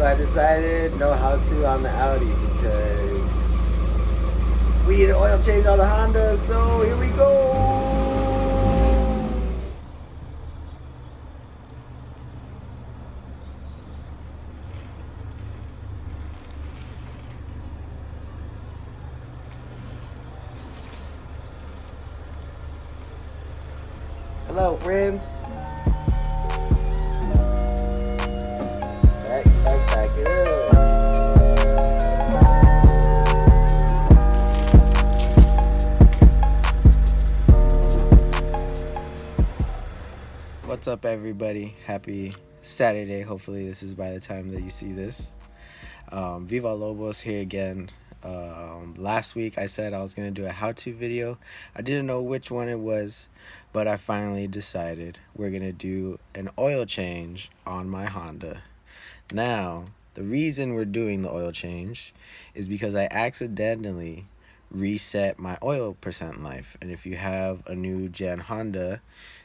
So I decided no how-to on the Audi because we need an oil change on the Honda, so here we go! Hello, friends. Back it up. What's up, everybody? Happy Saturday. Hopefully this is by the time that you see this. Viva Lobos here again. Last week I said I was going to do a how-to video. I didn't know which one it was, but I finally decided we're going to do an oil change on my Honda. Now, the reason we're doing the oil change is because I accidentally reset my oil percent life. And if you have a new gen Honda,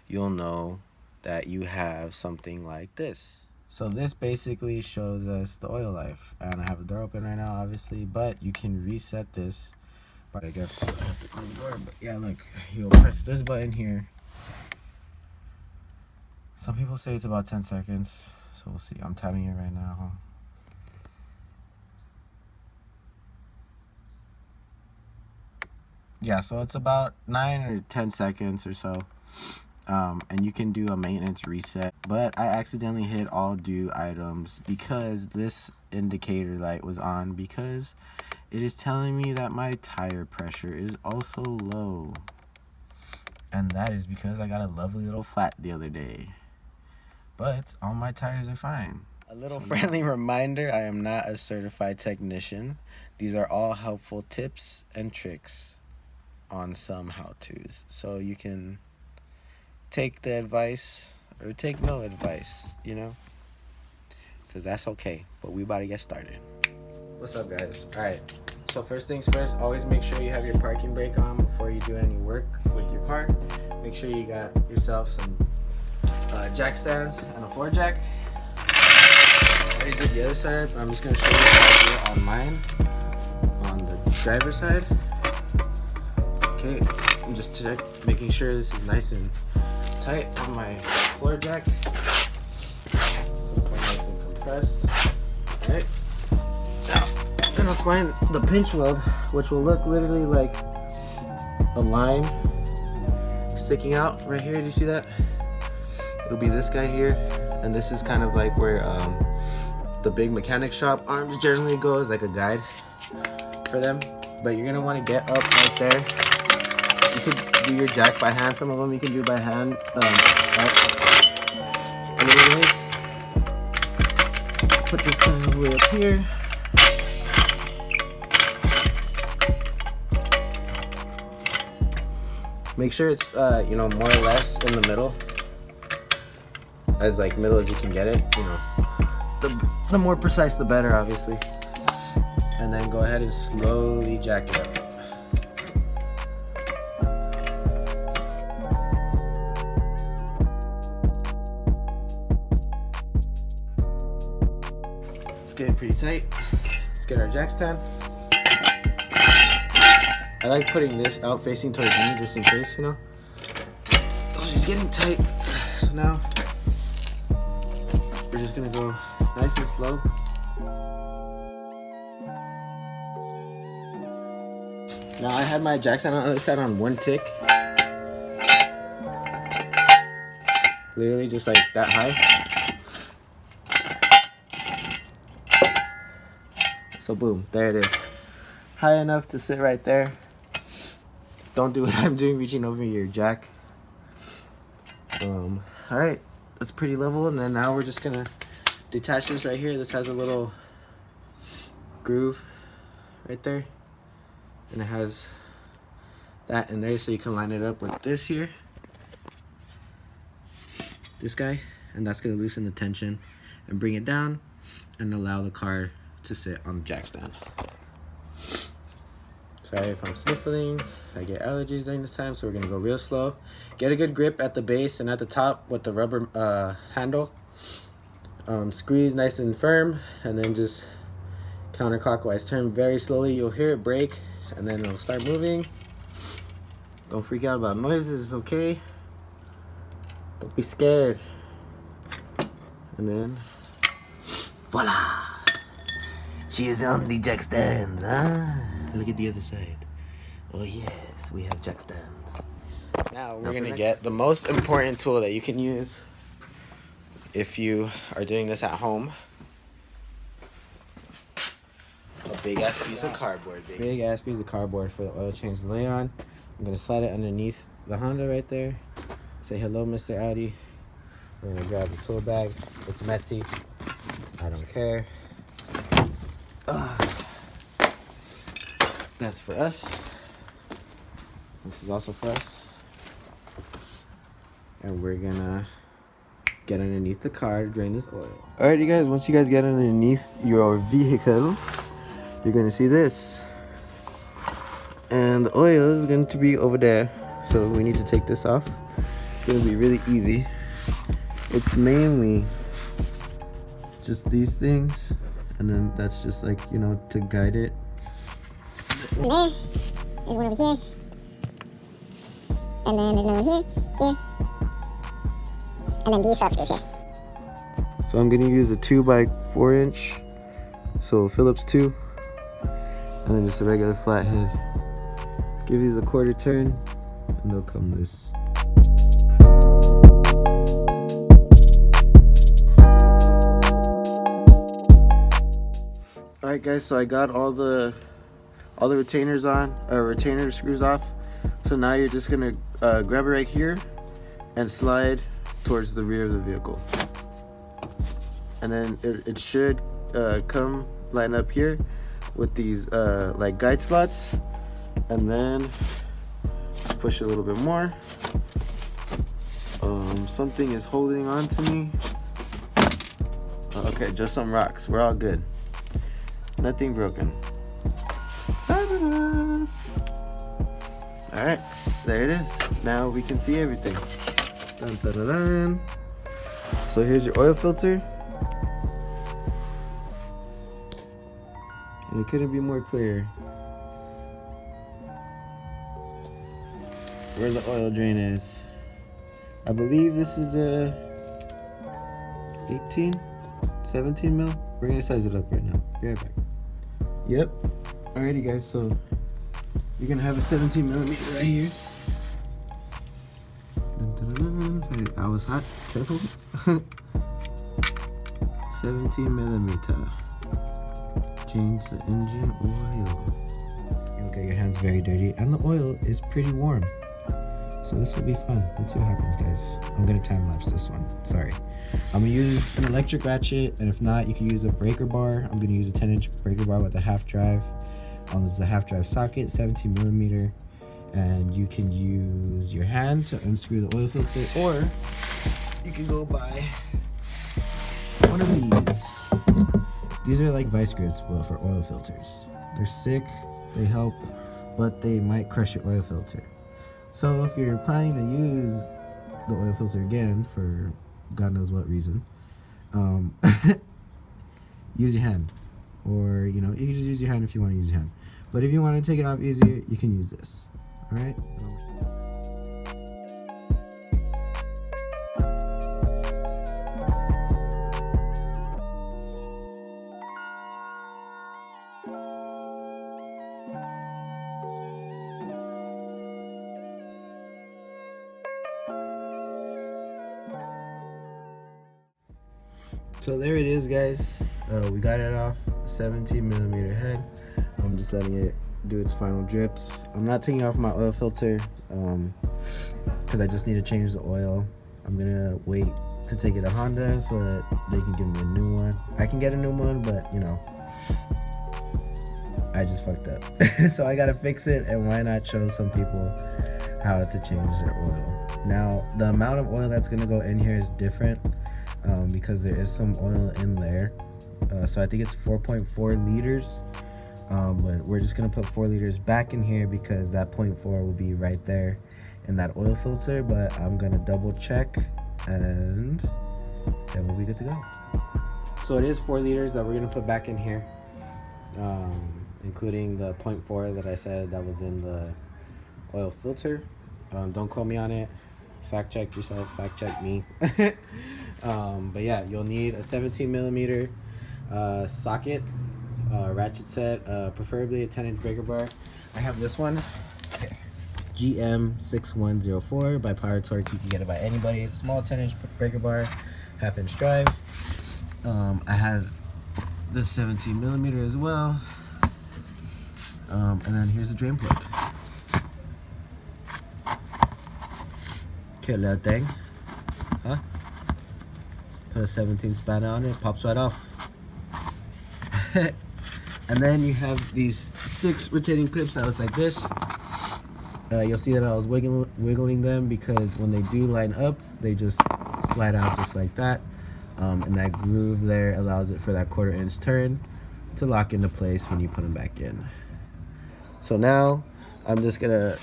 you'll know that you have something like this. So this basically shows us the oil life. And I have the door open right now, obviously, but you can reset this. But I guess I have to close the door. But yeah, look, you'll press this button here. Some people say it's about 10 seconds. So we'll see. I'm timing it right now. Yeah, so it's about 9 or 10 seconds or so. And you can do a maintenance reset. But I accidentally hit all due items because this indicator light was on, because it is telling me that my tire pressure is also low. And that is because I got a lovely little flat the other day. But all my tires are fine. A little friendly reminder, I am not a certified technician. These are all helpful tips and tricks on some how-tos. So you can take the advice or take no advice, you know? Because that's okay. But we about to get started. What's up, guys? Alright, so first things first, always make sure you have your parking brake on before you do any work with your car. Make sure you got yourself some jack stands and a floor jack. I already did the other side, but I'm just going to show you how to do it on mine, on the driver's side. Okay, I'm just making sure this is nice and tight on my floor jack. So it's nice and compressed. Alright, now I'm going to find the pinch weld, which will look literally like a line sticking out right here. Do you see that? It'll be this guy here, and this is kind of like where the big mechanic shop arms generally go, as like a guide for them. But you're gonna want to get up right there. You could do your jack by hand. Some of them you can do by hand. Anyways, put this kind of way up here. Make sure it's you know, more or less in the middle. As like middle as you can get it, you know, the more precise the better, obviously. And then go ahead and slowly jack it up. It's getting pretty tight. Let's get our jack stand. I like putting this out facing towards me just in case, you know. So she's getting tight. So now we're just gonna go nice and slow. Now I had my jack stand on the other side on one tick. Literally just like that high. So boom, there it is. High enough to sit right there. Don't do what I'm doing, reaching over your jack. Alright. That's pretty level, and then now we're just gonna detach this right here. This has a little groove right there, and it has that in there, so you can line it up with this here, this guy, and that's gonna loosen the tension and bring it down and allow the car to sit on the jack stand. Sorry if I'm sniffling. I get allergies during this time, so we're gonna go real slow. Get a good grip at the base and at the top with the rubber handle. Squeeze nice and firm, and then just counterclockwise turn very slowly. You'll hear it break, and then it'll start moving. Don't freak out about noises, it's okay. Don't be scared. And then, voila! She is on the jack stands, huh? Look at the other side. Oh yes, we have jack stands. Now we're gonna get the most important tool that you can use if you are doing this at home. A big ass piece of cardboard. Big ass piece of cardboard for the oil change to lay on. I'm gonna slide it underneath the Honda right there. Say hello, Mr. Audi. We're gonna grab the tool bag. It's messy. I don't care. That's for us. This is also for us. And we're gonna get underneath the car to drain this oil. Alright, you guys, once you guys get underneath your vehicle, you're gonna see this. And the oil is going to be over there. So we need to take this off. It's gonna be really easy. It's mainly just these things, and then that's just like, you know, to guide it. There is one over here, and then there's another one here, and then these screws here. So I'm gonna use a 2x4 inch, so Phillips 2, and then just a regular flathead. Give these a quarter turn, and they'll come loose. Alright guys, so I got all the retainers on, retainer screws off. So now you're just gonna grab it right here and slide towards the rear of the vehicle. And then it should come line up here with these like guide slots. And then just push it a little bit more. Something is holding on to me. Okay, just some rocks. We're all good. Nothing broken. Alright, there it is. Now we can see everything. Dun, dun, dun, dun. So here's your oil filter. And it couldn't be more clear. Where the oil drain is. I believe this is a 17 mil. We're gonna size it up right now. Be right back. Yep. Alrighty guys, so you're gonna have a 17 millimeter right here. I was hot. Careful. 17 millimeter. Change the engine oil. Okay, your hand's very dirty, and the oil is pretty warm. So this will be fun. Let's see what happens, guys. I'm gonna time lapse this one. Sorry. I'm gonna use an electric ratchet, and if not, you can use a breaker bar. I'm gonna use a 10-inch breaker bar with a half drive. This is a half drive socket, 17 millimeter, and you can use your hand to unscrew the oil filter, or you can go buy one of these. These are like vice grips, but for oil filters. They're sick, they help, but they might crush your oil filter. So if you're planning to use the oil filter again for God knows what reason, use your hand. Or, you know, you can just use your hand if you want to use your hand. But if you want to take it off easier, you can use this. Alright? So there it is, guys. We got it off. 17 millimeter head. I'm just letting it do its final drips. I'm not taking off my oil filter because I just need to change the oil. I'm gonna wait to take it to Honda so that they can give me a new one. I can get a new one, but you know, I just fucked up. So I gotta fix it, and why not show some people how to change their oil. Now, the amount of oil that's gonna go in here is different because there is some oil in there. So I think it's 4.4 liters, but we're just gonna put 4 liters back in here because that 0.4 will be right there in that oil filter. But I'm gonna double check, and then we'll be good to go. So it is 4 liters that we're gonna put back in here, including the 0.4 that I said that was in the oil filter. Don't quote me on it. Fact check yourself. Fact check me. But yeah, you'll need a 17 millimeter socket, ratchet set, preferably a 10-inch breaker bar. I have this one, GM6104 by Power Torque. You can get it by anybody. Small 10-inch breaker bar, 1/2-inch drive. I had this 17 millimeter as well. And then here's the drain plug. Okay, little thing. Huh? Put a 17 spanner on it, pops right off. And then you have these 6 rotating clips that look like this. You'll see that I was wiggling them because when they do line up, they just slide out just like that. And that groove there allows it for that 1/4 inch turn to lock into place when you put them back in. So now I'm just gonna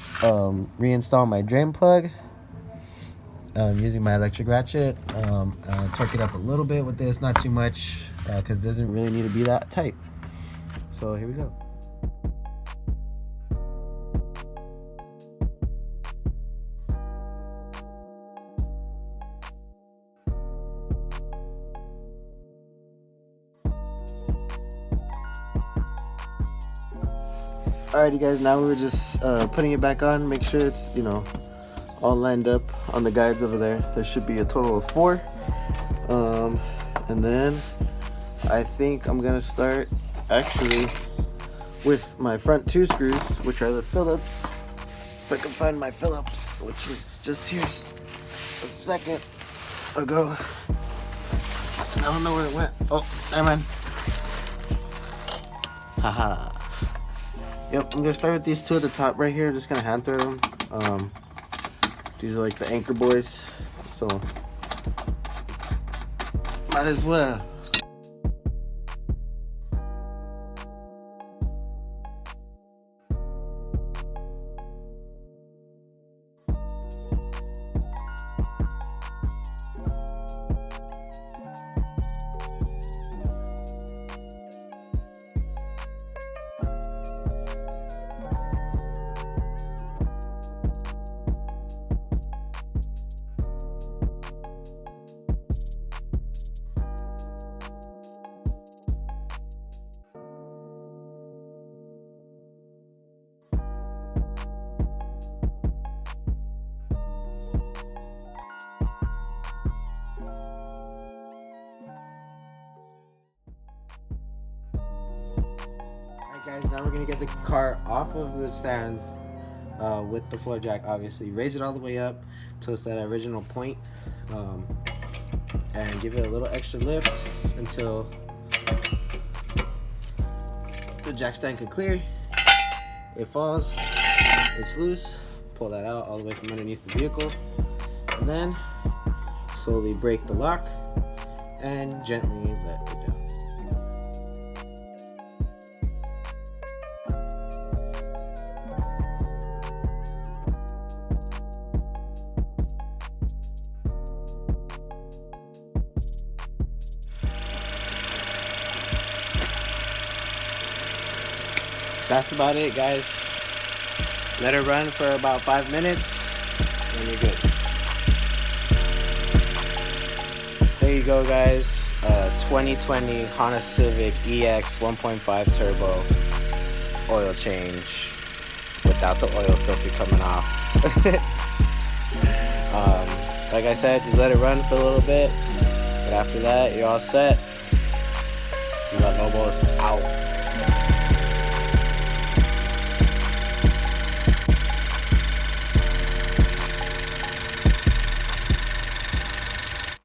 reinstall my drain plug using my electric ratchet. Torque it up a little bit with this, not too much, because it doesn't really need to be that tight. So here we go. Alrighty guys, now we're just putting it back on. Make sure it's, you know, all lined up on the guides over there. There should be a total of 4. And then I think I'm gonna start actually with my front 2 screws, which are the Phillips. If I can find my Phillips, which was just here a second ago. I don't know where it went. Oh, never mind. Haha. Yep, I'm gonna start with these 2 at the top right here. Just gonna hand thread them. These are like the anchor boys, so might as well. Guys, now we're gonna get the car off of the stands with the floor jack. Obviously raise it all the way up to it's that original point, and give it a little extra lift until the jack stand can clear. It falls, it's loose, pull that out all the way from underneath the vehicle, and then slowly break the lock and gently let it down. That's about it, guys. Let it run for about 5 minutes and you're good. There you go, guys. 2020 Honda Civic EX 1.5 turbo oil change without the oil filter coming off. Like I said, just let it run for a little bit, but after that you're all set. You got Lobos out.